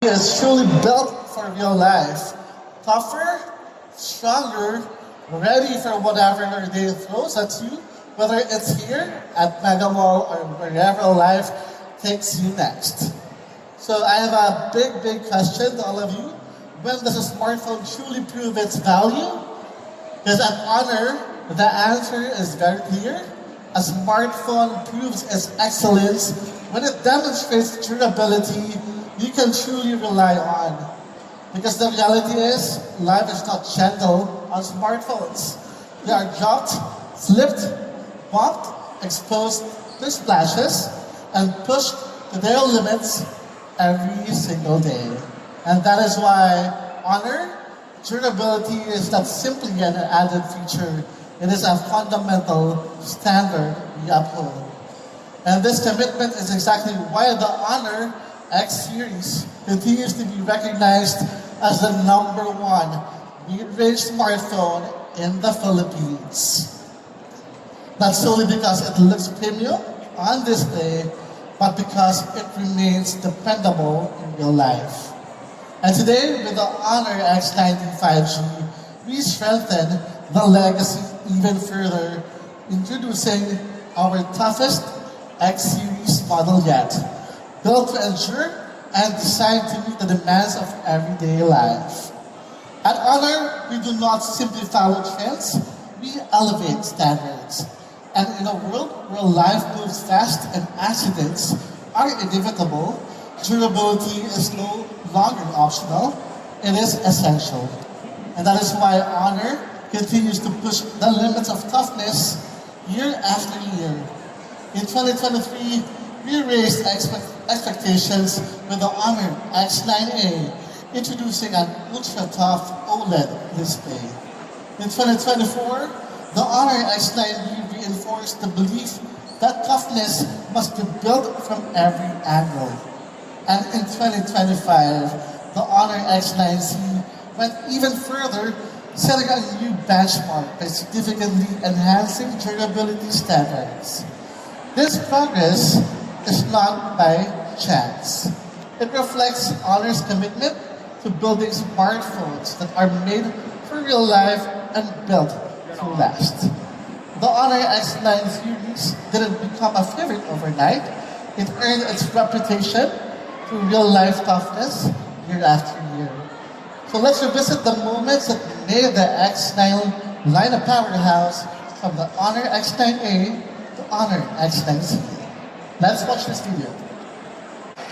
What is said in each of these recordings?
is truly built for real life. Tougher, stronger, ready for whatever your day throws at you, whether it's here at Mega Mall or wherever life takes you next. So I have a big question to all of you. When does a smartphone truly prove its value? Because at Honor, the answer is very clear. A smartphone proves its excellence when it demonstrates durability you can truly rely on. Because the reality is, life is not gentle on smartphones. They are dropped, slipped, bumped, exposed to splashes, and pushed to their limits every single day. And that is why Honor, durability is not simply an added feature, it is a fundamental standard we uphold. And this commitment is exactly why the Honor X series continues to be recognized as the #1 mid-range smartphone in the Philippines. Not solely because it looks premium on display, but because it remains dependable in real life. And today, with the Honor X90 5G, we strengthen the legacy even further, introducing our toughest X-Series model yet, built to endure and designed to meet the demands of everyday life. At Honor, we do not simply follow trends, we elevate standards. And in a world where life moves fast and accidents are inevitable, durability is no longer optional, it is essential. And that is why Honor continues to push the limits of toughness year after year. In 2023, we raised expectations with the Honor X9A, introducing an ultra-tough OLED display. In 2024, the Honor X9B reinforced the belief that toughness must be built from every angle. And in 2025, the Honor X9C went even further, setting a new benchmark by significantly enhancing durability standards. This progress is not by chance. It reflects Honor's commitment to building smartphones that are made for real life and built to last. The Honor X9 series didn't become a favorite overnight. It earned its reputation through real-life toughness year after year. So let's revisit the moments that made the X9 line a powerhouse from the Honor X9A to Honor X9C. Let's watch this video.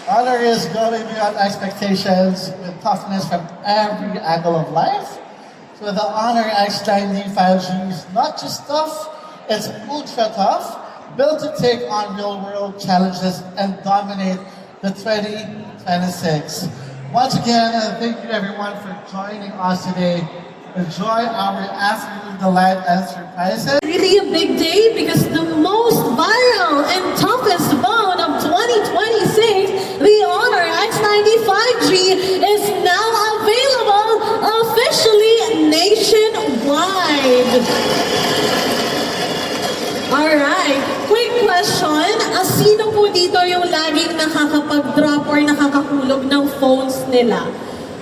Honor is going beyond expectations with toughness from every angle of life. So the Honor X90 5G is not just tough, it's ultra tough, built to take on real-world challenges and dominate the 2026. Once again, thank you everyone for joining us today. Enjoy our afternoon delight and surprises. Really a big day because the most viral and toughest phone of 2026, the Honor X90 5G, is now available officially nationwide. Alright, quick question. Sino po dito yung laging nakakapag-drop or nakakahulog ng phones nila?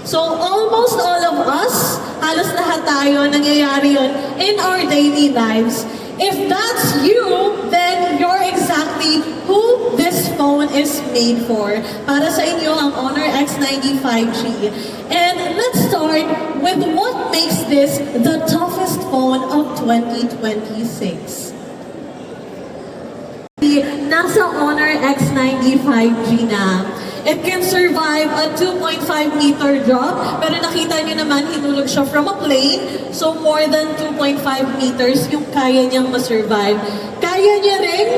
So almost all of us, halos lahat tayo, nangyayari yun in our daily lives. If that's you, then you're exactly who this phone is made for. Para sa inyo ang Honor X90 5G. And let's start with what makes this the toughest phone of 2026. Nasa Honor X90 5G na. It can survive a 2.5 meter drop, pero nakita nyo naman, hinulog siya from a plane, so more than 2.5 meters yung kaya niyang masurvive. Kaya niya rin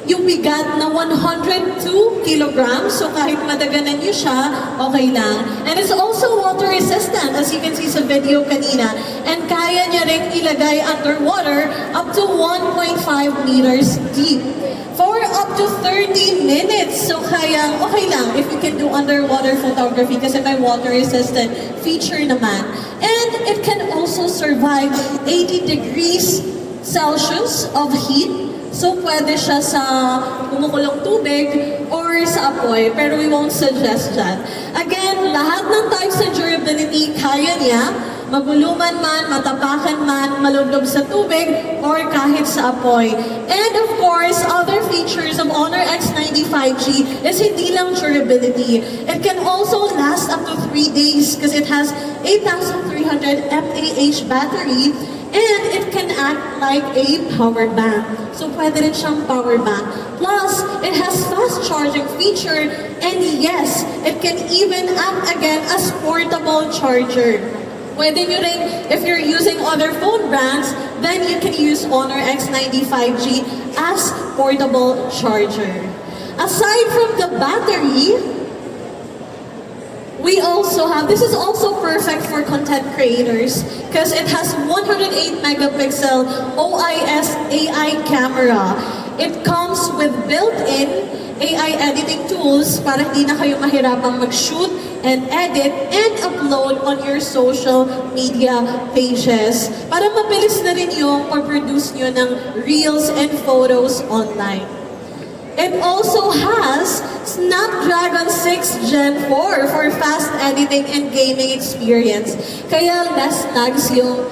yung bigat na 102 kilograms, so kahit madaganan niyo siya, okay lang. And it's also water resistant, as you can see sa video kanina. And kaya niya rin ilagay underwater up to 1.5 meters deep for up to 30 minutes. So kaya, okay lang if you can do underwater photography kasi may water resistant feature naman. And it can also survive 80 degrees Celsius of heat. So pwede siya sa kumukulong tubig or sa apoy, pero we won't suggest that. Again, niya, maguluman man, matapakan man, malublob sa tubig, or kahit sa apoy. And of course, other features of Honor X95G is hindi lang durability. It can also last up to 3 days because it has 8,300 mAh battery and it can act like a power bank. So pwede rin siyang power bank. Plus, it has fast charging feature and yes, it can even act again as portable charger. Pwede nyo rin, if you're using other phone brands, then you can use Honor X95G as portable charger. Aside from the battery, we also have, this is also perfect for content creators because it has 108 megapixel OIS AI camera. It comes with built-in AI editing tools para hindi na kayo mahirapang mag-shoot and edit and upload on your social media pages para mabilis na rin yung pag-produce nyo ng reels and photos online. It also has Snapdragon 6 Gen 4 for fast editing and gaming experience. Kaya less lags yung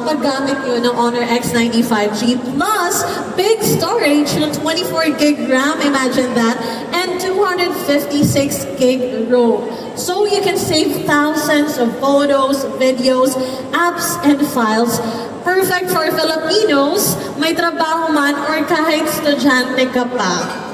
paggamit nyo ng Honor X95G. Plus, big storage ng 24 gig RAM, imagine that, and 256 gig ROM. So you can save thousands of photos, videos, apps, and files. Perfect for Filipinos, may trabaho man, or kahit estudyante ka pa.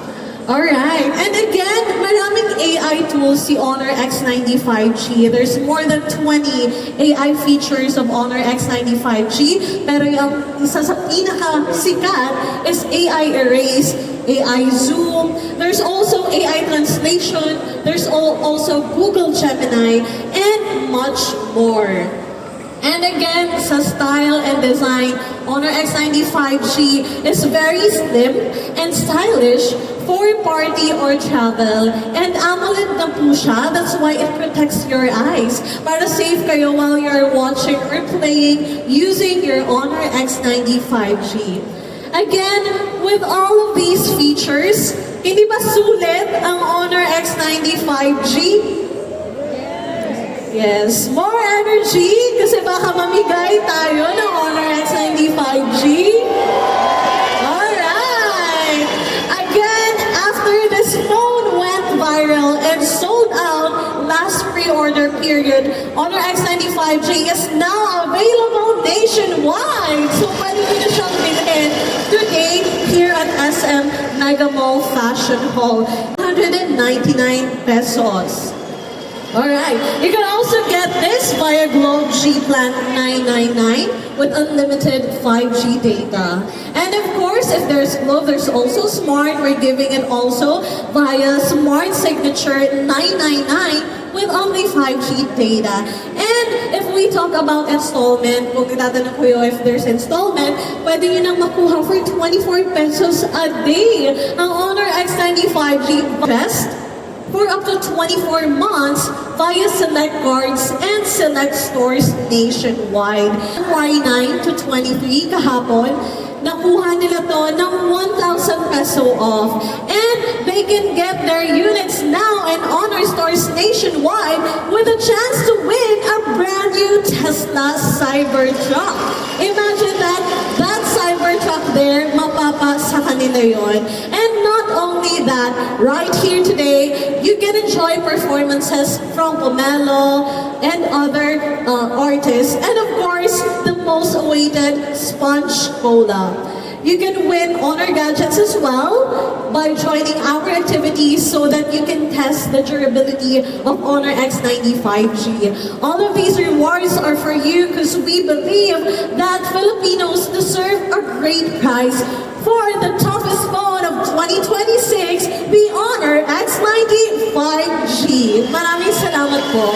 Alright, and again, maraming AI tools si Honor X95G. There's more than 20 AI features of Honor X95G, pero yung isa sa pinaka-sikat is AI Erase, AI Zoom, there's also AI Translation, there's also Google Gemini, and much more. And again, sa style and design, Honor X95G is very slim and stylish for party or travel. And AMOLED na po siya, that's why it protects your eyes. Para safe kayo while you're watching or playing using your Honor X95G. Again, with all of these features, hindi ba sulit ang Honor X95G? Yes, more energy kasi baka mamigay tayo ng Honor X95G. Alright! Again, after this phone went viral and sold out last pre-order period, Honor X95G is now available nationwide. So pwede nyo na siyang bilhin today here at SM Mega Mall Fashion Hall. 199 pesos. Alright, you can also get this via Globe G Plan 999 with unlimited 5G data. And of course, if there's Globe, there's also Smart. We're giving it also via Smart Signature 999 with only 5G data. And if we talk about installment, kung itatanong ko yun if there's installment, pwede nyo nang makuha for 24 pesos a day ang Honor X95G Best for up to 24 months via select cards and select stores nationwide. January 9 to 23 kahapon, nakuha nila to ng 1,000 peso off. And they can get their units now in Honor stores nationwide with a chance to win a brand new Tesla Cybertruck. Imagine that Cybertruck there, mapapa sa kanila yon. And not only that, right here today, you can enjoy performances from Pomelo and other artists. And of course, the most awaited Sponge Cola. You can win Honor gadgets as well by joining our activities so that you can test the durability of Honor X95G. All of these rewards are for you because we believe that Filipinos deserve a great prize for the toughest phone of 2026, the Honor X95G. Maraming salamat po.